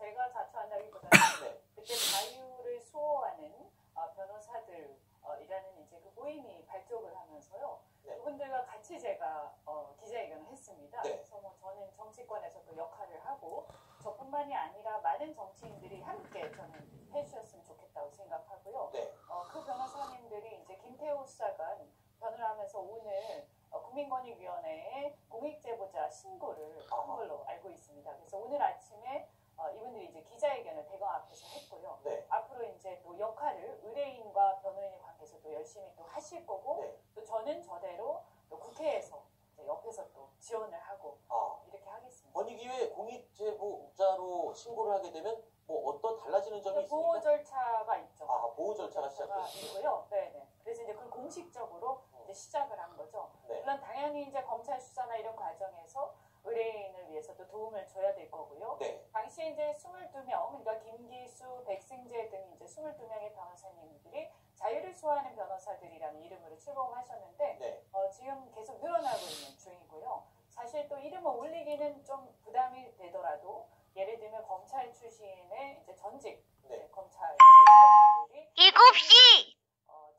제가 자초한다기보다는 네. 그때 자유를 수호하는 변호사들이라는 이제 그 모임이 발족을 하면서요. 네. 그분들과 같이 제가 기자회견을 했습니다. 네. 그래서 뭐 저는 정치권에서 그 역할을 하고 저뿐만이 아니라 많은 정치인들이 함께 저는 해주셨으면 좋겠다고 생각하고요. 네. 그 변호사님들이 이제 김태우 수사관 변호를 하면서 오늘 국민권익위원회에 공익제보자 신고를 한 걸로 알고 있습니다. 그래서 오늘 아침에 이분들이 이제 기자회견을 대검 앞에서 했고요. 네. 앞으로 이제 또 역할을 의뢰인과 변호인의 관계에서 또 열심히 또 하실 거고, 네. 또 저는 저대로 또 국회에서 옆에서 또 지원을 하고 이렇게 하겠습니다. 권익위에 공익제보자로 신고를 하게 되면 뭐 어떤 달라지는 점이 있습니까? 보호 절차가 있죠. 보호 절차가 시작됐습니다. 있고요. 네네. 그래서 이제 그걸 공식적으로 이제 시작을 한 거죠. 네. 물론 당연히 이제 검찰 수사나 이런 과정에서 의뢰인을 위해서도 도움을 줘야 될 거고요. 네. 당시에 이제 22명, 그러니까 김기수, 백승재 등 이제 22명의 변호사님들이 자유를 수호하는 변호사들이라는 이름으로 출범하셨는데, 네. 지금 계속 늘어나고 있는 중이고요. 사실 또 이름을 올리기는 좀 부담이 되더라도, 예를 들면 검찰 출신의 이제 전직 네. 검찰 수사관들이 7시!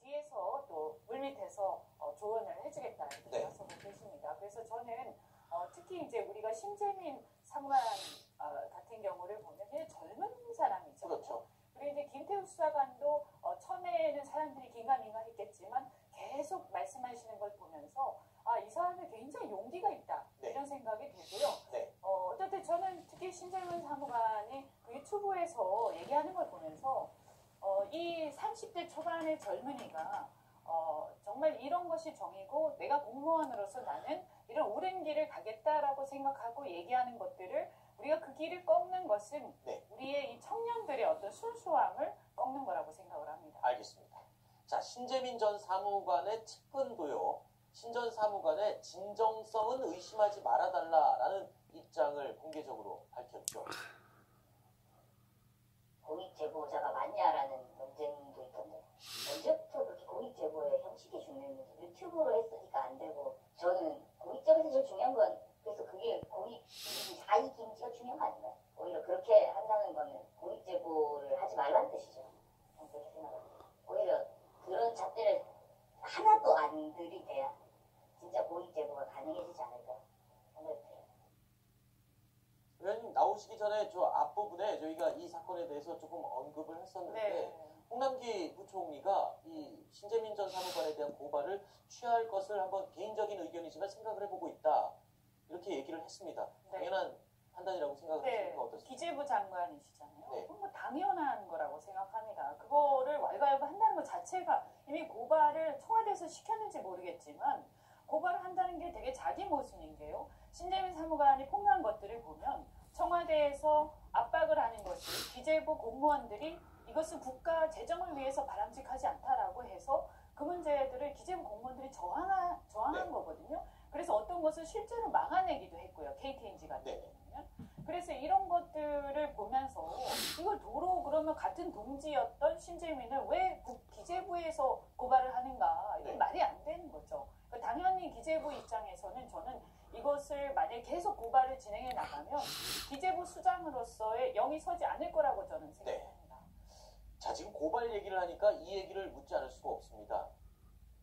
뒤에서 또 물밑에서 조언을 해주겠다 이렇게 네. 나서고 계십니다. 그래서 저는 특히 이제 우리가 신재민 사무관 같은 경우를 보면 굉장히 젊은 사람이죠. 그렇죠. 그리고 이제 김태우 수사관도 처음에는 사람들이 긴가민가했겠지만 계속 말씀하시는 걸 보면서 이 사람은 굉장히 용기가 있다 네. 이런 생각이 들고요. 네. 어쨌든 저는 특히 신재민 사무관이 그 유튜브에서 얘기하는 걸 보면서 이 30대 초반의 젊은이가 정말 이런 것이 정이고 내가 공무원으로서 나는 이런 옳은 길을 가겠다라고 생각하고 얘기하는 것들을 우리가 그 길을 꺾는 것은 네. 우리의 이 청년들의 어떤 순수함을 꺾는 거라고 생각을 합니다. 알겠습니다. 자, 신재민 전 사무관의 측근도요. 신 전 사무관의 진정성은 의심하지 말아달라라는 입장을 공개적으로 밝혔죠. 공익제보자가 맞냐라는 논쟁도 있던데, 언제부터 그렇게 공익제보의 형식이 중요했는지 유튜브로 했으니까 안 되고, 저는 공익제보에서 제일 중요한 건 그래서 그게 자익 김치가 중요한 거 아닌가요? 오히려 그렇게 한다는 거는 공익제보를 하지 말라는 뜻이죠. 저는 그렇게 생각합니다. 오히려 그런 잣대를 하나도 안 들이대야 진짜 공익제보가 가능해지지 않을까 생각이 돼요. 의원님 나오시기 전에 저 앞부분에 저희가 이 사건에 대해서 조금 언급을 했었는데 네. 홍남기 부총리가 이 신재민 전 사무관에 대한 고발을 취할 것을 한번 개인적인 의견이지만 생각을 해보고 있다. 이렇게 얘기를 했습니다. 네. 당연한 판단이라고 생각을 하시는 건 어떻습니까? 기재부 장관이시잖아요. 네. 그건 뭐 당연한 거라고 생각합니다. 그거를 왈가왈부 한다는 것 자체가 이미 고발을 청와대에서 시켰는지 모르겠지만 고발을 한다는 게 되게 자기 모순인 게요. 신재민 사무관이 폭로한 것들을 보면 청와대에서 압박을 하는 것이 기재부 공무원들이 이것은 국가 재정을 위해서 바람직하지 않다라고 해서 그 문제들을 기재부 공무원들이 저항한 네. 거거든요. 그래서 어떤 것을 실제로 막아내기도 했고요. KTNG 같은 네. 경우는. 그래서 이런 것들을 보면서 이걸 도로 그러면 같은 동지였던 신재민을 왜 기재부에서 고발을 하는가 이건 네. 말이 안 되는 거죠. 그러니까 당연히 기재부 입장에서는 저는 이것을 만약에 계속 고발을 진행해 나가면 기재부 수장으로서의 영이 서지 않을 거라고 저는 생각합니다. 자, 지금 고발 얘기를 하니까 이 얘기를 묻지 않을 수가 없습니다.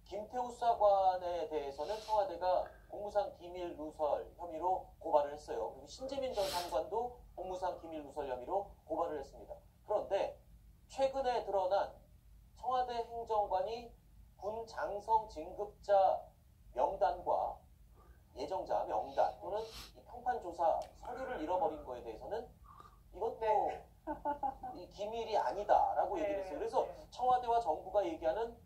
김태우 수사관에 대해서는 청와대가 공무상 기밀 누설 혐의로 고발을 했어요. 그리고 신재민 전 사무관도 공무상 기밀 누설 혐의로 고발을 했습니다. 그런데 최근에 드러난 청와대 행정관이 군 장성 진급자 명단과 예정자 명단 또는 이 평판조사 서류를 잃어버린 거에 대해서는 이것도 네. 이 기밀이 아니다라고 네. 얘기를 했어요. 그래서 네. 청와대와 정부가 얘기하는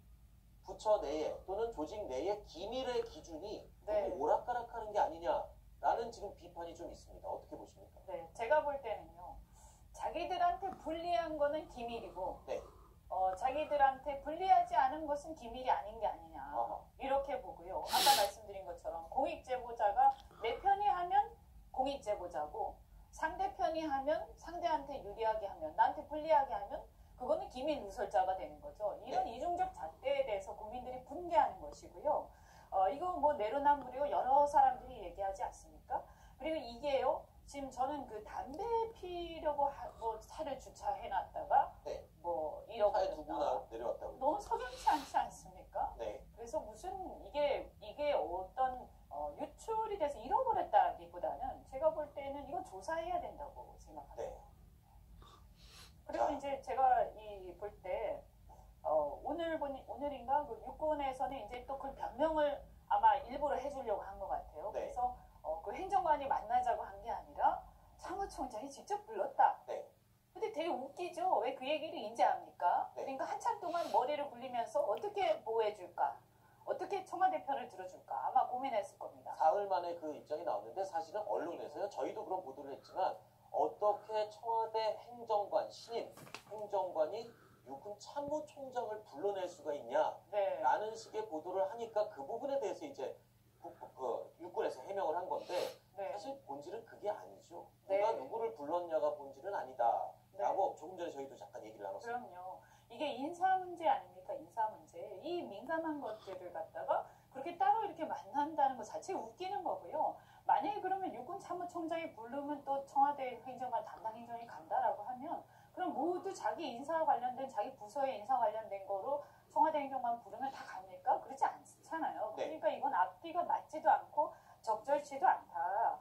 부처 내에 또는 조직 내의 기밀의 기준이 네. 너무 오락가락하는 게 아니냐라는 지금 비판이 좀 있습니다. 어떻게 보십니까? 네, 제가 볼 때는요. 자기들한테 불리한 거는 기밀이고 네. 자기들한테 불리하지 않은 것은 기밀이 아닌 게 아니냐 아하. 이렇게 보고요. 아까 말씀드린 것처럼 공익제보자가 내 편이 하면 공익제보자고 상대편이 하면 상대한테 유리하게 하면 나한테 불리하게 하면 그거는 기밀 누설자가 되는 거죠. 이런 이중적 잣대에 대해서 국민들이 분개하는 것이고요. 이거 뭐 내로남불이고 여러 사람들이 얘기하지 않습니까? 그리고 이게요. 지금 저는 그 담배 피려고 뭐 차를 주차해놨다가 네. 뭐 차에 잃어버렸다. 두고 내려왔다고. 너무 석연치 않지 않습니까? 네. 그래서 무슨 이게 어떤 유출이 돼서 잃어버렸다기보다는 제가 볼 때는 이건 조사해야 된다고 생각합니다. 네. 그리고 자. 이제 제가 볼 때 오늘인가 그 육군에서는 이제 또 그 변명을 아마 일부러 해주려고 한 것 같아요. 네. 그래서 그 행정관이 만나자고 한 게 아니라 사무총장이 직접 불렀다. 네. 근데 되게 웃기죠. 왜 그 얘기를 인지합니까? 네. 그러니까 한참 동안 머리를 굴리면서 어떻게 보호해줄까? 어떻게 청와대 편을 들어줄까? 아마 고민했을 겁니다. 사흘 만에 그 입장이 나왔는데 사실은 언론에서요. 저희도 그런 보도를 했지만 어떻게 청와대 행정관, 신임 행정관이 육군 참모총장을 불러낼 수가 있냐? 네. 라는 식의 보도를 하니까 그 부분에 대해서 이제 육군에서 해명을 한 건데 네. 사실 본질은 그게 아니죠. 네. 누가 누구를 불렀냐가 본질은 아니다. 라고 조금 전에 저희도 잠깐 얘기를 나눴습니다. 그럼요. 이게 인사 문제 아닙니까? 인사 문제. 이 민감한 것들을 갖다가 그렇게 따로 이렇게 만난다는 것 자체가 웃기는 거고요. 만약에 그러면 육군 참모총장이 부르면 또 청와대 행정관 담당 행정이 간다라고 하면 그럼 모두 자기 인사와 관련된 자기 부서의 인사 관련된 거로 청와대 행정관 부르면 다 갑니까? 그렇지 않잖아요. 네. 그러니까 이건 앞뒤가 맞지도 않고 적절치도 않다.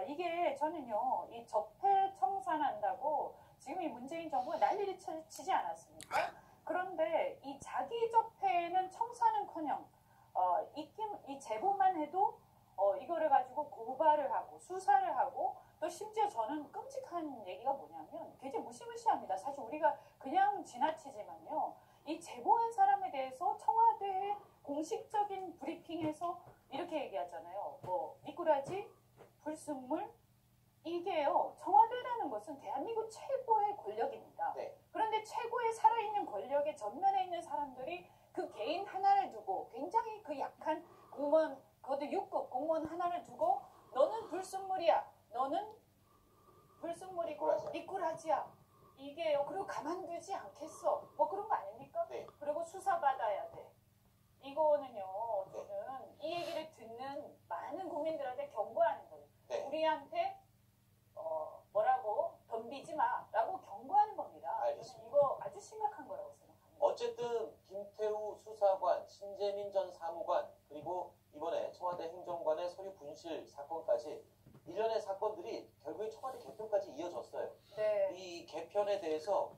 이게 저는요, 이 적폐 청산한다고 지금 이 문재인 정부가 난리를 치지 않았습니까? 그런데 이 자기 적폐는 청산은커녕 이 제보만 해도 이거를 가지고 고발을 하고 수사를 하고 또 심지어 저는 끔찍한 얘기가 뭐냐면 굉장히 무시무시합니다. 사실 우리가 그냥 지나치지만요. 이 제보한 사람에 대해서 청와대의 공식적인 브리핑에서 이렇게 얘기하잖아요. 뭐 미꾸라지, 불순물 이게요. 청와대라는 것은 대한민국 최고의 권력입니다. 네. 그런데 최고의 살아있는 권력의 전면에 있는 사람들이 그 개인 하나를 두고 굉장히 그 약한 공무원, 그것도 6급 공무원 하나를 두고 너는 불순물이야. 너는 불순물이고 미꾸라지야. 미꾸라지야. 이게요. 그리고 가만두지 않겠어. 뭐 그런 거 아닙니까? 네. 그리고 수사받아야 돼. 이거는요. 네. 저는 이 얘기를 듣는 많은 국민들한테 경고하는 거예요. 네. 우리한테 뭐라고 덤비지 마라고 경고하는 겁니다. 알겠습니다. 저는 이거 아주 심각한 거라고 생각합니다. 어쨌든 김태우 수사관, 신재민 전 사무관, 그리고 이번에 청와대 행정관의 서류 분실 사건까지 일련의 사건들이 결국에 청와대 개편까지 이어졌어요. 네. 이 개편에 대해서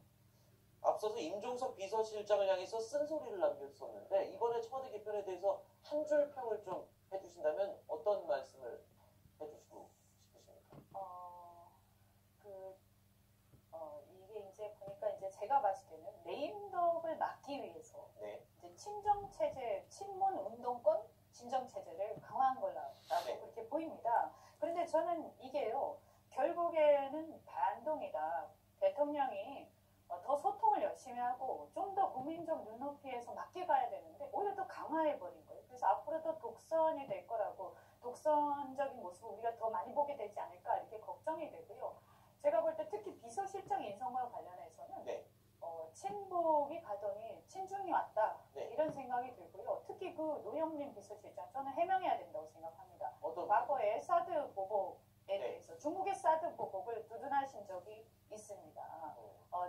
앞서서 임종석 비서실장을 향해서 쓴소리를 남겼었는데 이번에 청와대 개편에 대해서 한 줄 평을 좀 해주신다면 어떤 말씀을 해주시고 싶으십니까? 이게 이제 보니까 이제 제가 봤을 때는 레임덕을 막기 위해서 네. 이제 친정체제, 친문 운동권 진정체제를 강화한 거라고 네. 그렇게 보입니다. 그런데 저는 이게요, 결국에는 반동이다. 대통령이 더 소통을 열심히 하고 좀 더 국민적 눈높이에서 맞게 가야 되는데 오히려 더 강화해버린 거예요. 그래서 앞으로도 독선이 될 거라고 독선적인 모습을 우리가 더 많이 보게 되지 않을까 이렇게 걱정이 되고요. 제가 볼 때 특히 비서실장 인선과 관련해서는 네. 친북이 가더니 친중이 왔다 네. 이런 생각이 들고요. 특히 그 노영민 비서실장 저는 해명해야 된다고 생각합니다. 어떤 과거에 사드 보복에 네. 대해서 중국의 사드 보복을 두둔하신 적이 있습니다.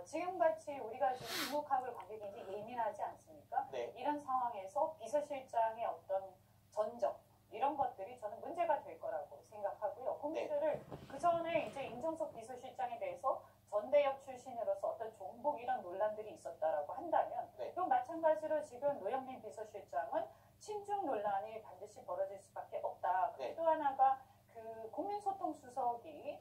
지금같이 우리가 지금 중국하고의 관계가 굉장히 예민하지 않습니까? 네. 이런 상황에서 비서실장의 어떤 전적 이런 것들이 저는 문제가 될 거라고 생각하고요. 국민들을 그 전에 이제 임종석 비서실장에 대해서 전대협 출신으로서 어떤 종북 이런 논란들이 있었다라고 한다면 네. 또 마찬가지로 지금 노영민 비서실장은 친중 논란이 반드시 벌어질 수밖에 없다. 네. 또 하나가 그 국민소통수석이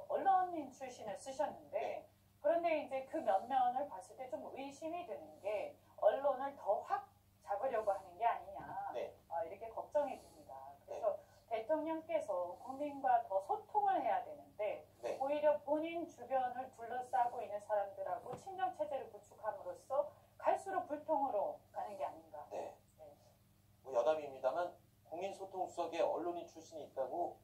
언론인 출신을 쓰셨는데 네. 그런데 이제 그 면면을 봤을 때 좀 의심이 드는 게 언론을 더 확 잡으려고 하는 게 아니냐 네. 이렇게 걱정이 듭니다. 그래서 대통령께서 국민과 더 소통을 해야 되는데 네. 오히려 본인 주변을 둘러싸고 있는 사람들하고 친정체제를 구축함으로써 갈수록 불통으로 가는 게 아닌가. 네. 네. 뭐 여담입니다만 국민소통수석에 언론인 출신이 있다고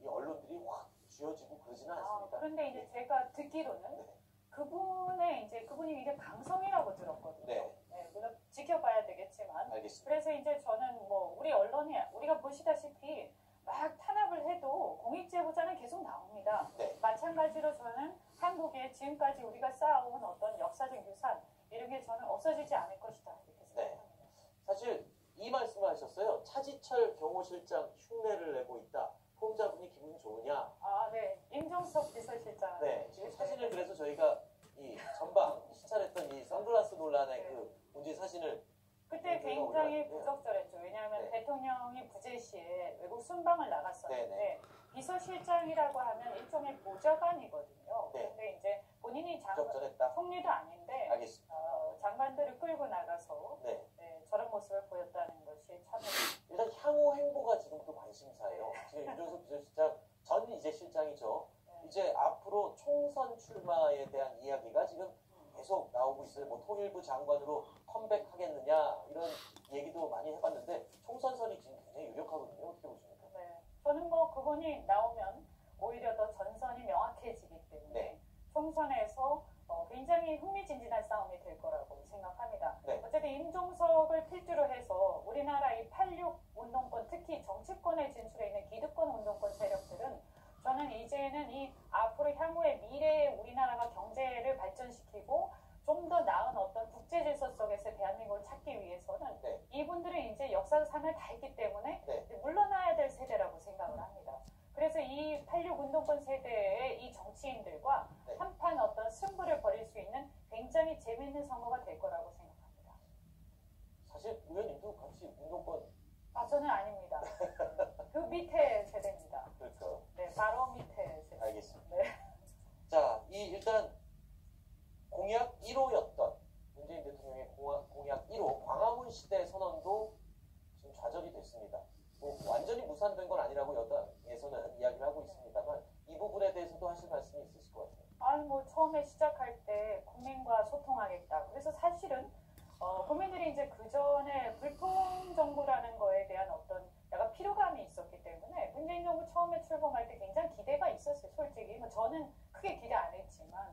이 언론들이 확 쥐어지고 그러지는 않습니다. 그런데 이제 제가 듣기로는 네. 그분이 이제 강성이라고 들었거든요. 네. 물론 지켜봐야 되겠지만. 알겠습니다. 그래서 이제 저는 뭐 우리 언론이 우리가 보시다시피 막 탄압을 해도 공익제보자는 계속 나옵니다. 네. 마찬가지로 저는 한국에 지금까지 우리가 쌓아온 어떤 역사적 유산 이런 게 저는 없어지지 않을 것이다 이렇게 생각합니다. 사실 이 말씀을 하셨어요. 차지철 경호실장 흉내를 내고 있다. 포옹자분이 기분 좋으냐? 아, 네. 임종석 비서실장. 네. 지금 사진을 그래서 저희가 이 전방 시찰했던 이 선글라스 논란의 네. 그 문제 사진을 그때 저희가 굉장히 올라왔는데요. 부적절했죠. 왜냐하면 네. 대통령이 부재시에 외국 순방을 나갔었는데 네, 비서실장이라고 하면 일종의 보좌관이거든요. 네. 그런데 이제 본인이 부적절했다. 총리도 아닌데 알겠습니다. 장관들을 끌고 나가서 네. 저런 모습을 보였다는 것이 참 일단 향후 행보가 지금도 관심사예요. 지금 임종석 비서실장 전 이제 실장이죠. 이제 앞으로 총선 출마에 대한 이야기가 지금 계속 나오고 있어요. 뭐 통일부 장관으로 컴백하겠느냐 이런 얘기도 많이 해봤는데 총선설이 지금 굉장히 유력하거든요. 어떻게 보십니까? 네. 저는 뭐 그분이 나오면 오히려 더 전선이 명확해지기 때문에 네. 총선에서 굉장히 흥미진진한 싸움이 될 거라고 생각합니다. 네. 어쨌든 임종석을 필두로 해서 우리나라 이 86 운동권 특히 정치권에 진출해 있는 기득권 운동권 세력들은 저는 이제는 이 앞으로 향후의 미래의 우리나라가 경제를 발전시키고 좀 더 나은 어떤 국제 질서 속에서 대한민국을 찾기 위해서는 네. 이분들은 이제 역사상을 다 했기 때문에 네. 물러나야 될 세대라고 생각을 합니다. 그래서 이 86 운동권 세대의 이 정치인들과 네. 한판 어떤 승부를 벌일 수 있는 굉장히 재미있는 선거가 될 거라고 생각합니다. 사실 의원님도 같이 운동권 저는 아닙니다. 그 밑에 세대입니다. 그렇죠. 네, 바로 밑에 세대. 알겠습니다. 네. 자, 이 일단 공약 1호였던 문재인 대통령의 공약 1호 광화문 시대 선언도 지금 좌절이 됐습니다. 뭐 완전히 무산된 건 아니라고 여당에서는 이야기를 하고 있습니다만 이 부분에 대해서도 하실 말씀이 있으실 것 같아요. 아니 뭐 처음에 시작할 때 국민과 소통하겠다. 그래서 사실은 국민들이 이제 그 전에 불통 정부라는 거에 대한 어떤 약간 피로감이 있었기 때문에 문재인 정부 처음에 출범할 때 굉장히 기대가 있었어요. 솔직히 뭐 저는 크게 기대 안 했지만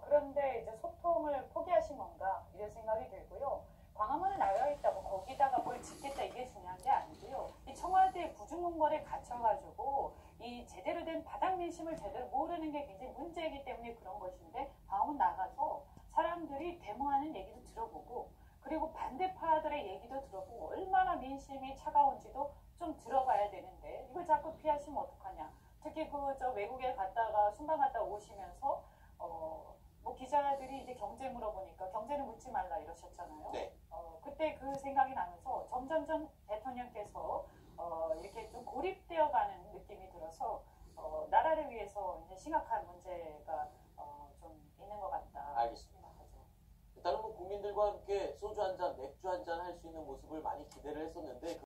그런데 이제 소통을 포기하신 건가 이런 생각이 들고요. 광화문에 나가 있다고 거기다가 뭘 짓겠다 이게 중요한 게 아니고요. 이 청와대 부중문궐에 갇혀가지고 이 제대로 된 바닥 민심을 제대로 모르는 게 굉장히 문제이기 때문에 그런 것인데 광화문 나가서 사람들이 데모하는 얘기도 들어보고 그리고 반대파들의 얘기도 들어보고 얼마나 민심이 차가운지도 좀 들어봐야 되는데 이걸 자꾸 피하시면 어떡하냐. 특히 외국에 갔다가 순방 갔다 오시면서 뭐 기자들이 이제 경제 물어보니까 경제는 묻지 말라 이러셨잖아요. 네. 그때 그 생각이 나면서 점점점 대통령께서 이렇게 좀 고립되어가는 느낌이 들어서 나라를 위해서 이제 심각한 문제가 좀 있는 것 같다. 알겠습니다. 일단은 뭐 국민들과 함께 소주 한 잔, 맥주 한 잔 할 수 있는 모습을 많이 기대를 했었는데